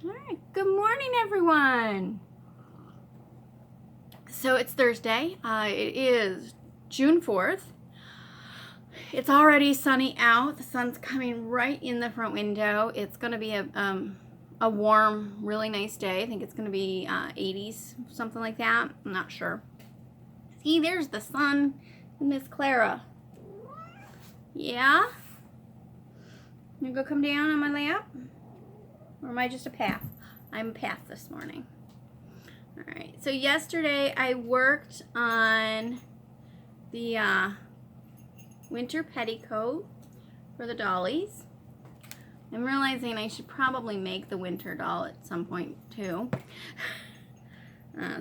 All right, good morning, everyone. So it's Thursday. It is June 4th. It's already sunny out. The sun's coming right in the front window. It's going to be a warm, really nice day. I think it's going to be 80s, something like that. I'm not sure. See, there's the sun and Miss Clara. Yeah? You go come down on my lap? Or am I just a path? I'm a path this morning. All right, so yesterday I worked on the winter petticoat for the dollies. I'm realizing I should probably make the winter doll at some point too.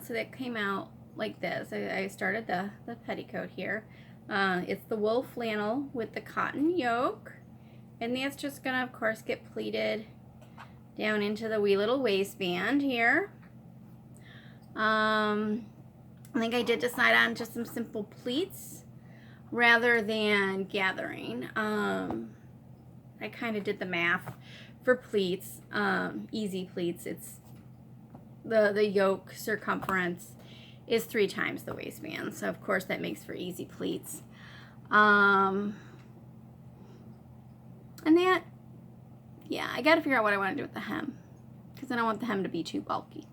So that came out like this. I started the petticoat here. It's the wool flannel with the cotton yoke. And that's just gonna, of course, get pleated down into the wee little waistband here. I think I did decide on just some simple pleats rather than gathering. I kind of did the math for pleats, easy pleats. It's the yoke circumference is 3 times the waistband, so of course that makes for easy pleats. And that, yeah, I got to figure out what I want to do with the hem, because I don't want the hem to be too bulky.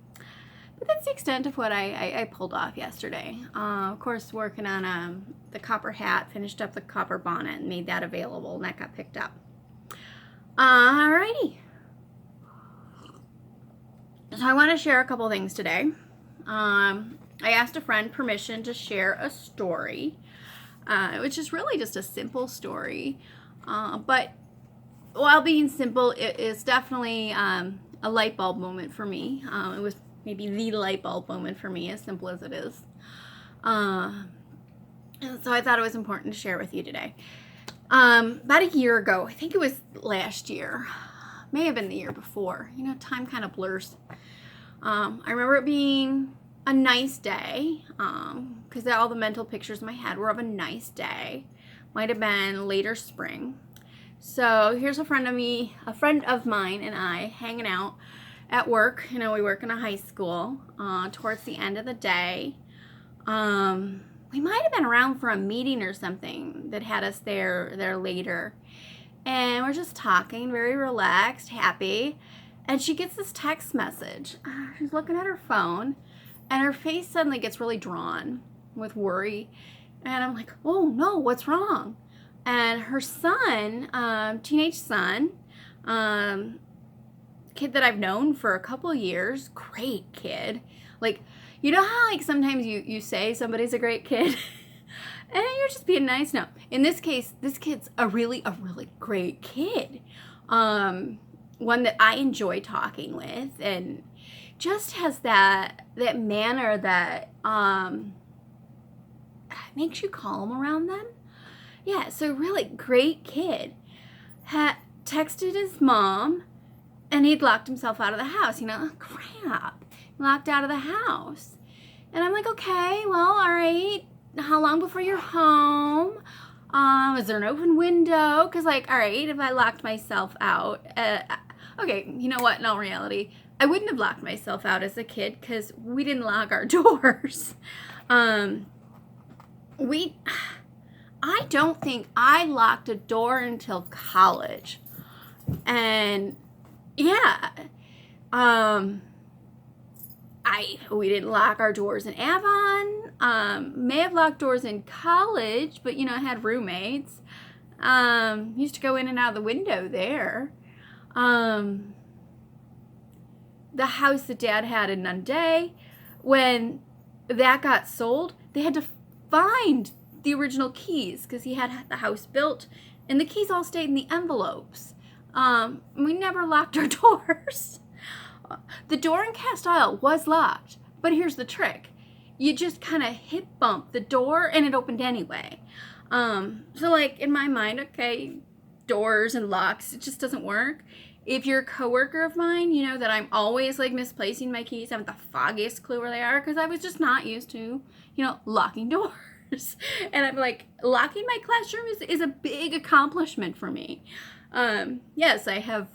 But that's the extent of what I pulled off yesterday. Of course, working on the copper hat, finished up the copper bonnet, and made that available, and that got picked up. Alrighty. So I want to share a couple things today. I asked a friend permission to share a story, which is really just a simple story, but while being simple, it is definitely a light bulb moment for me. It was maybe the light bulb moment for me, as simple as it is. And so I thought it was important to share with you today. About a year ago, I think it was last year, may have been the year before. You know, time kind of blurs. I remember it being a nice day, because all the mental pictures in my head were of a nice day. Might have been later spring. So here's a friend of mine and I hanging out at work. You know, we work in a high school. Towards the end of the day, we might have been around for a meeting or something that had us there later, and we're just talking, very relaxed, happy. And she gets this text message. She's looking at her phone, and her face suddenly gets really drawn with worry. And I'm like, oh no, what's wrong? And her son, teenage son, kid that I've known for a couple years, great kid. Like, you know how like sometimes you say somebody's a great kid and you're just being nice? No, in this case, this kid's a really great kid. One that I enjoy talking with, and just has that manner that makes you calm around them. Yeah, so really great kid. Had texted his mom, and he'd locked himself out of the house. You know, crap, locked out of the house. And I'm like, okay, well, all right. How long before you're home? Is there an open window? Because, like, all right, if I locked myself out, okay, you know what? In all reality, I wouldn't have locked myself out as a kid because we didn't lock our doors. I don't think I locked a door until college. And yeah, we didn't lock our doors in Avon. May have locked doors in college, but you know, I had roommates. Used to go in and out of the window there. The house that Dad had in Nunday, when that got sold, they had to find the original keys because he had the house built, and the keys all stayed in the envelopes. We never locked our doors. The door in Cast Isle was locked, but here's the trick. You just kind of hip bump the door and it opened anyway. So like in my mind, okay, doors and locks, it just doesn't work. If you're a coworker of mine, you know that I'm always like misplacing my keys. I haven't the foggiest clue where they are because I was just not used to, you know, locking doors. And I'm like, locking my classroom is a big accomplishment for me. Yes, I have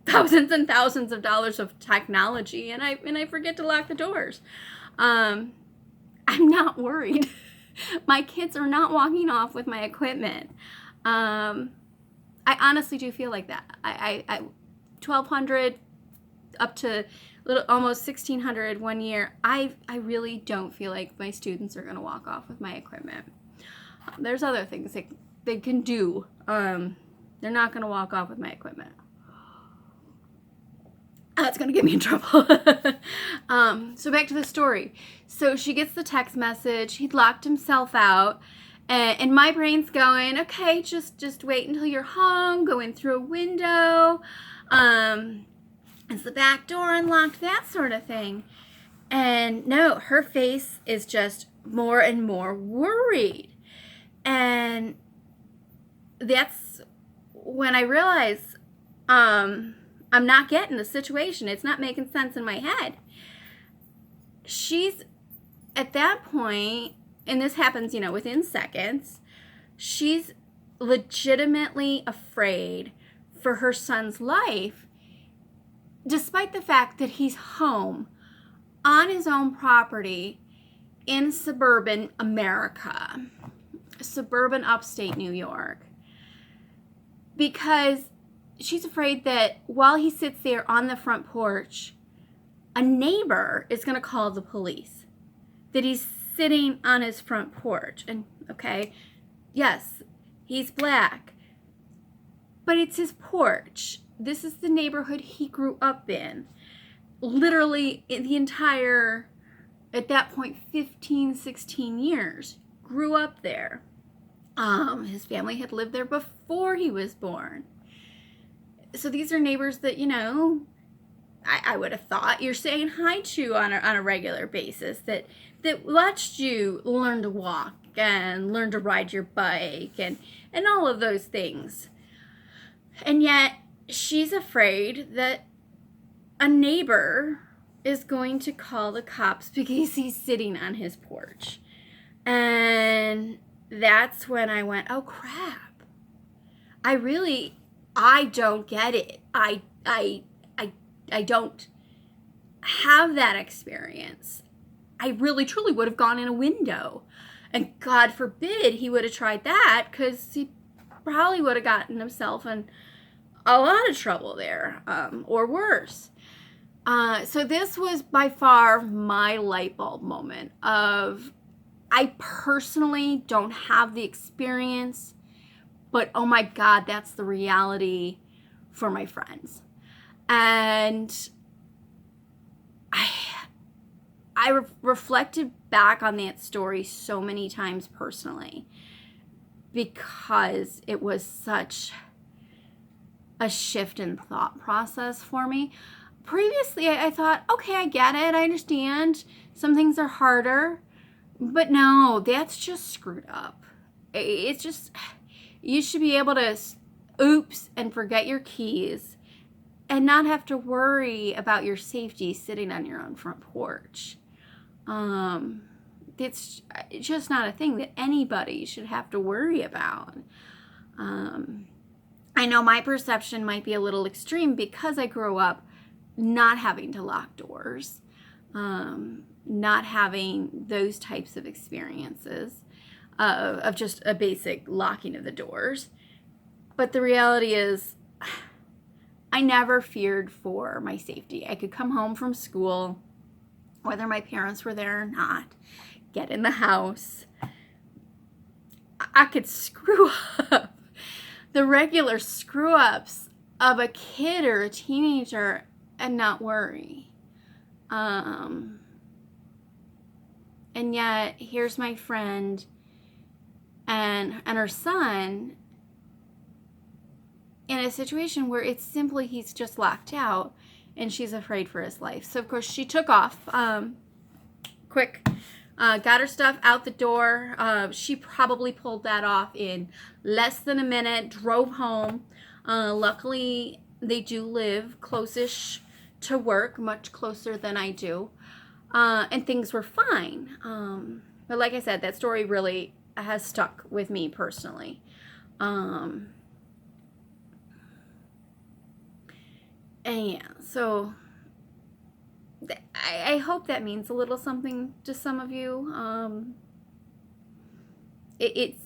thousands and thousands of dollars of technology, and I forget to lock the doors. I'm not worried. My kids are not walking off with my equipment. I honestly do feel like that. I 1,200 up to almost 1,600 one year. I really don't feel like my students are going to walk off with my equipment. There's other things they can do. They're not going to walk off with my equipment. That's going to get me in trouble. So back to the story. So she gets the text message. He'd locked himself out. And my brain's going, okay, just wait until you're home. Go in through a window. Is the back door unlocked? That sort of thing. And no, her face is just more and more worried. And that's when I realize I'm not getting the situation. It's not making sense in my head. She's at that point, and this happens, within seconds, she's legitimately afraid for her son's life, despite the fact that he's home on his own property in suburban America, suburban upstate New York, because she's afraid that while he sits there on the front porch, a neighbor is going to call the police, that he's sitting on his front porch. And okay, yes, he's black, but it's his porch. This is the neighborhood he grew up in. Literally the entire, at that point, 15, 16 years, grew up there. His family had lived there before he was born. So these are neighbors that, I would have thought you're saying hi to on a regular basis, that watched you learn to walk and learn to ride your bike and all of those things. And yet she's afraid that a neighbor is going to call the cops because he's sitting on his porch. And that's when I went, oh crap. I don't get it. I don't have that experience. I really truly would have gone in a window. And God forbid he would have tried that, because he probably would have gotten himself in a lot of trouble there, or worse. So this was by far my light bulb moment of, I personally don't have the experience, but oh my God, that's the reality for my friends. And I reflected back on that story so many times personally, because it was such a shift in thought process for me. Previously, I thought, okay, I get it. I understand. Some things are harder. But no, that's just screwed up. It's just, you should be able to oops and forget your keys and not have to worry about your safety sitting on your own front porch. It's just not a thing that anybody should have to worry about. I know my perception might be a little extreme because I grew up not having to lock doors, not having those types of experiences of just a basic locking of the doors. But the reality is, I never feared for my safety. I could come home from school, whether my parents were there or not, get in the house. I could screw up the regular screw-ups of a kid or a teenager and not worry. And yet, here's my friend and her son in a situation where it's simply he's just locked out and she's afraid for his life. So, of course, she took off quick, got her stuff out the door. She probably pulled that off in less than a minute, drove home. Luckily, they do live close-ish to work, much closer than I do. And things were fine. But like I said, that story really has stuck with me personally. And yeah, so I hope that means a little something to some of you. It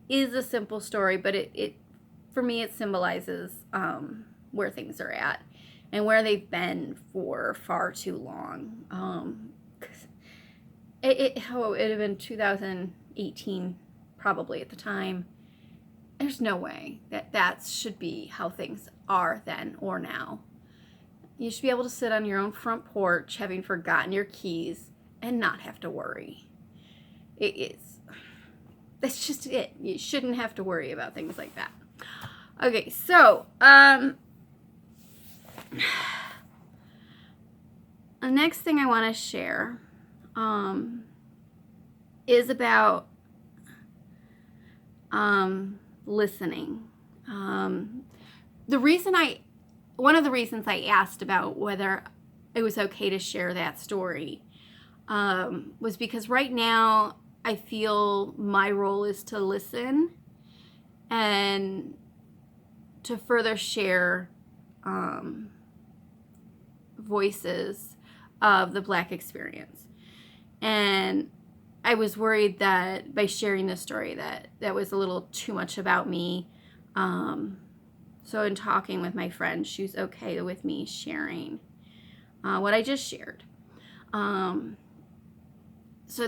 is a simple story, but it for me, it symbolizes where things are at and where they've been for far too long. It would have been 2018 probably at the time. There's no way that should be how things are then or now. You should be able to sit on your own front porch having forgotten your keys and not have to worry. That's just it. You shouldn't have to worry about things like that. Okay, so the next thing I want to share is about listening. One of the reasons I asked about whether it was okay to share that story was because right now I feel my role is to listen and to further share voices of the Black experience. And I was worried that by sharing this story that was a little too much about me. So in talking with my friend, she was okay with me sharing what I just shared. So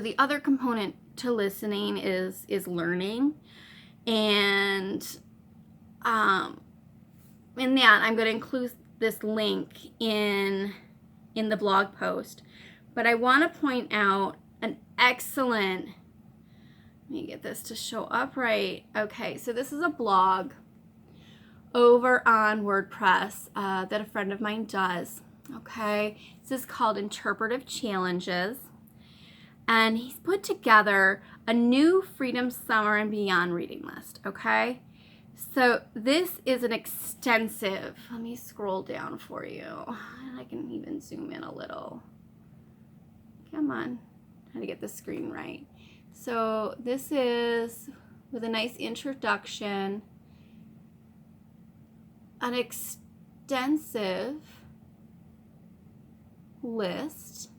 the other component to listening is learning. And in that, I'm going to include this link in the blog post. But I want to point out an excellent, let me get this to show up right. Okay, so this is a blog over on WordPress that a friend of mine does. Okay, this is called Interpretive Challenges. And he's put together a new Freedom Summer and Beyond reading list. Okay, so this is an extensive, let me scroll down for you. And I can even zoom in a little. Come on, trying to get the screen right. So this is with a nice introduction, an extensive list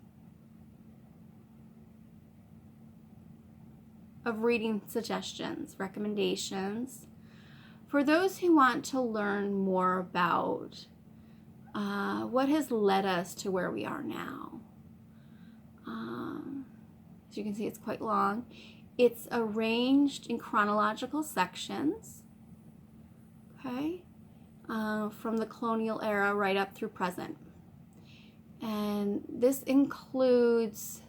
of reading suggestions, recommendations for those who want to learn more about what has led us to where we are now. As you can see, it's quite long. It's arranged in chronological sections, okay, from the colonial era right up through present. And this includes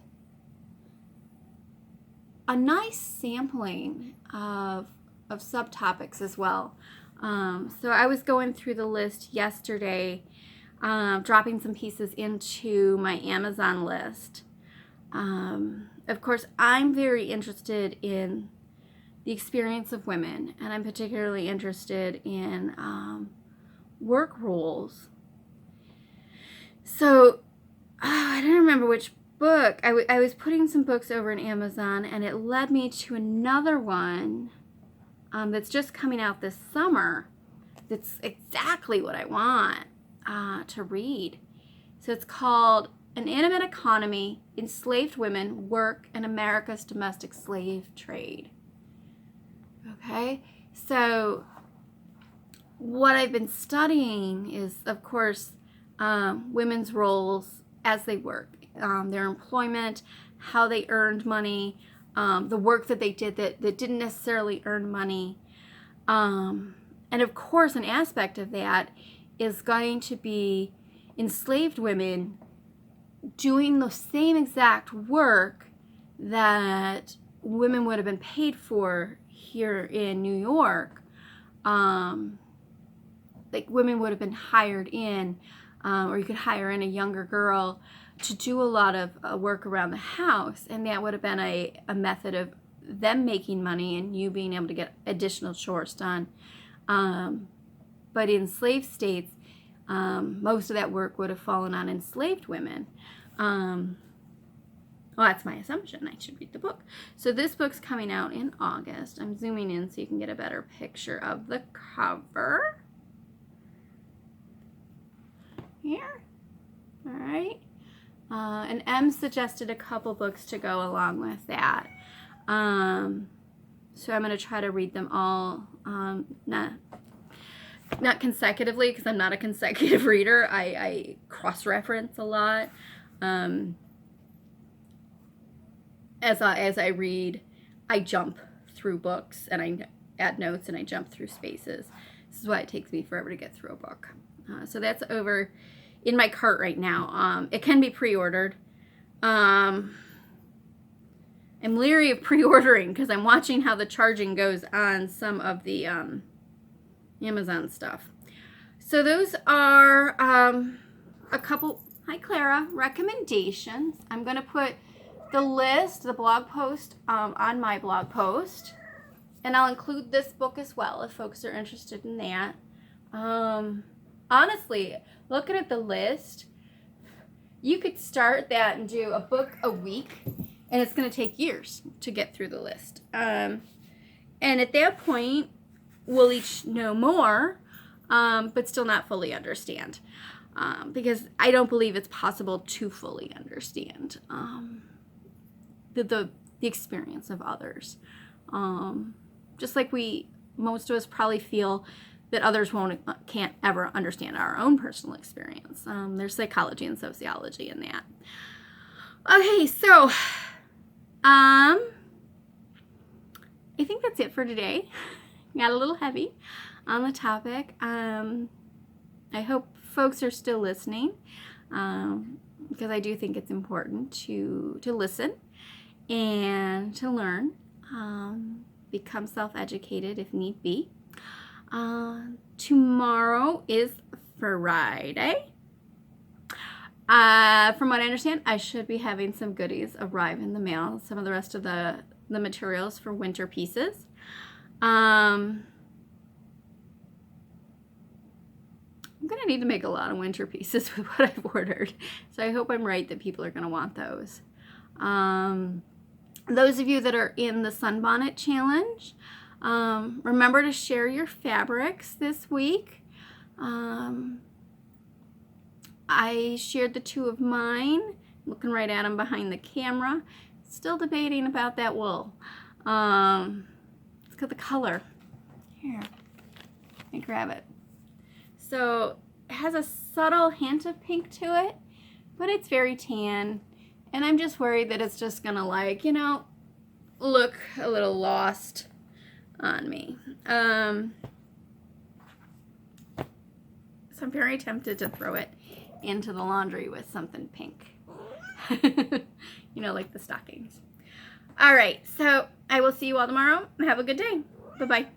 a nice sampling of subtopics as well. So I was going through the list yesterday, dropping some pieces into my Amazon list. Of course, I'm very interested in the experience of women, and I'm particularly interested in work roles. So I don't remember which book. I was putting some books over in Amazon, and it led me to another one that's just coming out this summer. That's exactly what I want to read. So it's called An Intimate Economy, Enslaved Women, Work, and America's Domestic Slave Trade. Okay, so what I've been studying is, of course, women's roles as they work, their employment, how they earned money, the work that they did that didn't necessarily earn money. And of course, an aspect of that is going to be enslaved women doing the same exact work that women would have been paid for here in New York. Like women would have been hired in, or you could hire in a younger girl to do a lot of work around the house, and that would have been a method of them making money and you being able to get additional chores done. But in slave states, most of that work would have fallen on enslaved women. Well, that's my assumption. I should read the book. So this book's coming out in August. I'm zooming in so you can get a better picture of the cover. here. All right. And M suggested a couple books to go along with that. So I'm going to try to read them all, not consecutively, because I'm not a consecutive reader. I cross-reference a lot. As I read, I jump through books, and I add notes, and I jump through spaces. This is why it takes me forever to get through a book. So that's over in my cart right now. It can be pre-ordered. I'm leery of pre-ordering because I'm watching how the charging goes on some of the Amazon stuff. So those are a couple, hi Clara, recommendations. I'm going to put the list, the blog post, on my blog post. And I'll include this book as well if folks are interested in that. Honestly, looking at the list, you could start that and do a book a week, and it's going to take years to get through the list. And at that point, we'll each know more, but still not fully understand. Because I don't believe it's possible to fully understand the experience of others. Just like most of us probably feel that others can't ever understand our own personal experience. There's psychology and sociology in that. Okay, so I think that's it for today. Got a little heavy on the topic. I hope folks are still listening, because I do think it's important to listen and to learn, become self-educated if need be. Tomorrow is Friday. From what I understand, I should be having some goodies arrive in the mail. Some of the rest of the materials for winter pieces. I'm going to need to make a lot of winter pieces with what I've ordered. So I hope I'm right that people are going to want those. Those of you that are in the Sunbonnet Challenge, remember to share your fabrics this week. I shared the two of mine, looking right at them behind the camera. Still debating about that wool. Let's get the color. Here, let me grab it. So it has a subtle hint of pink to it, but it's very tan. And I'm just worried that it's just gonna, like, look a little lost on me. So I'm very tempted to throw it into the laundry with something pink. Like the stockings. All right, so I will see you all tomorrow. Have a good day. Bye-bye.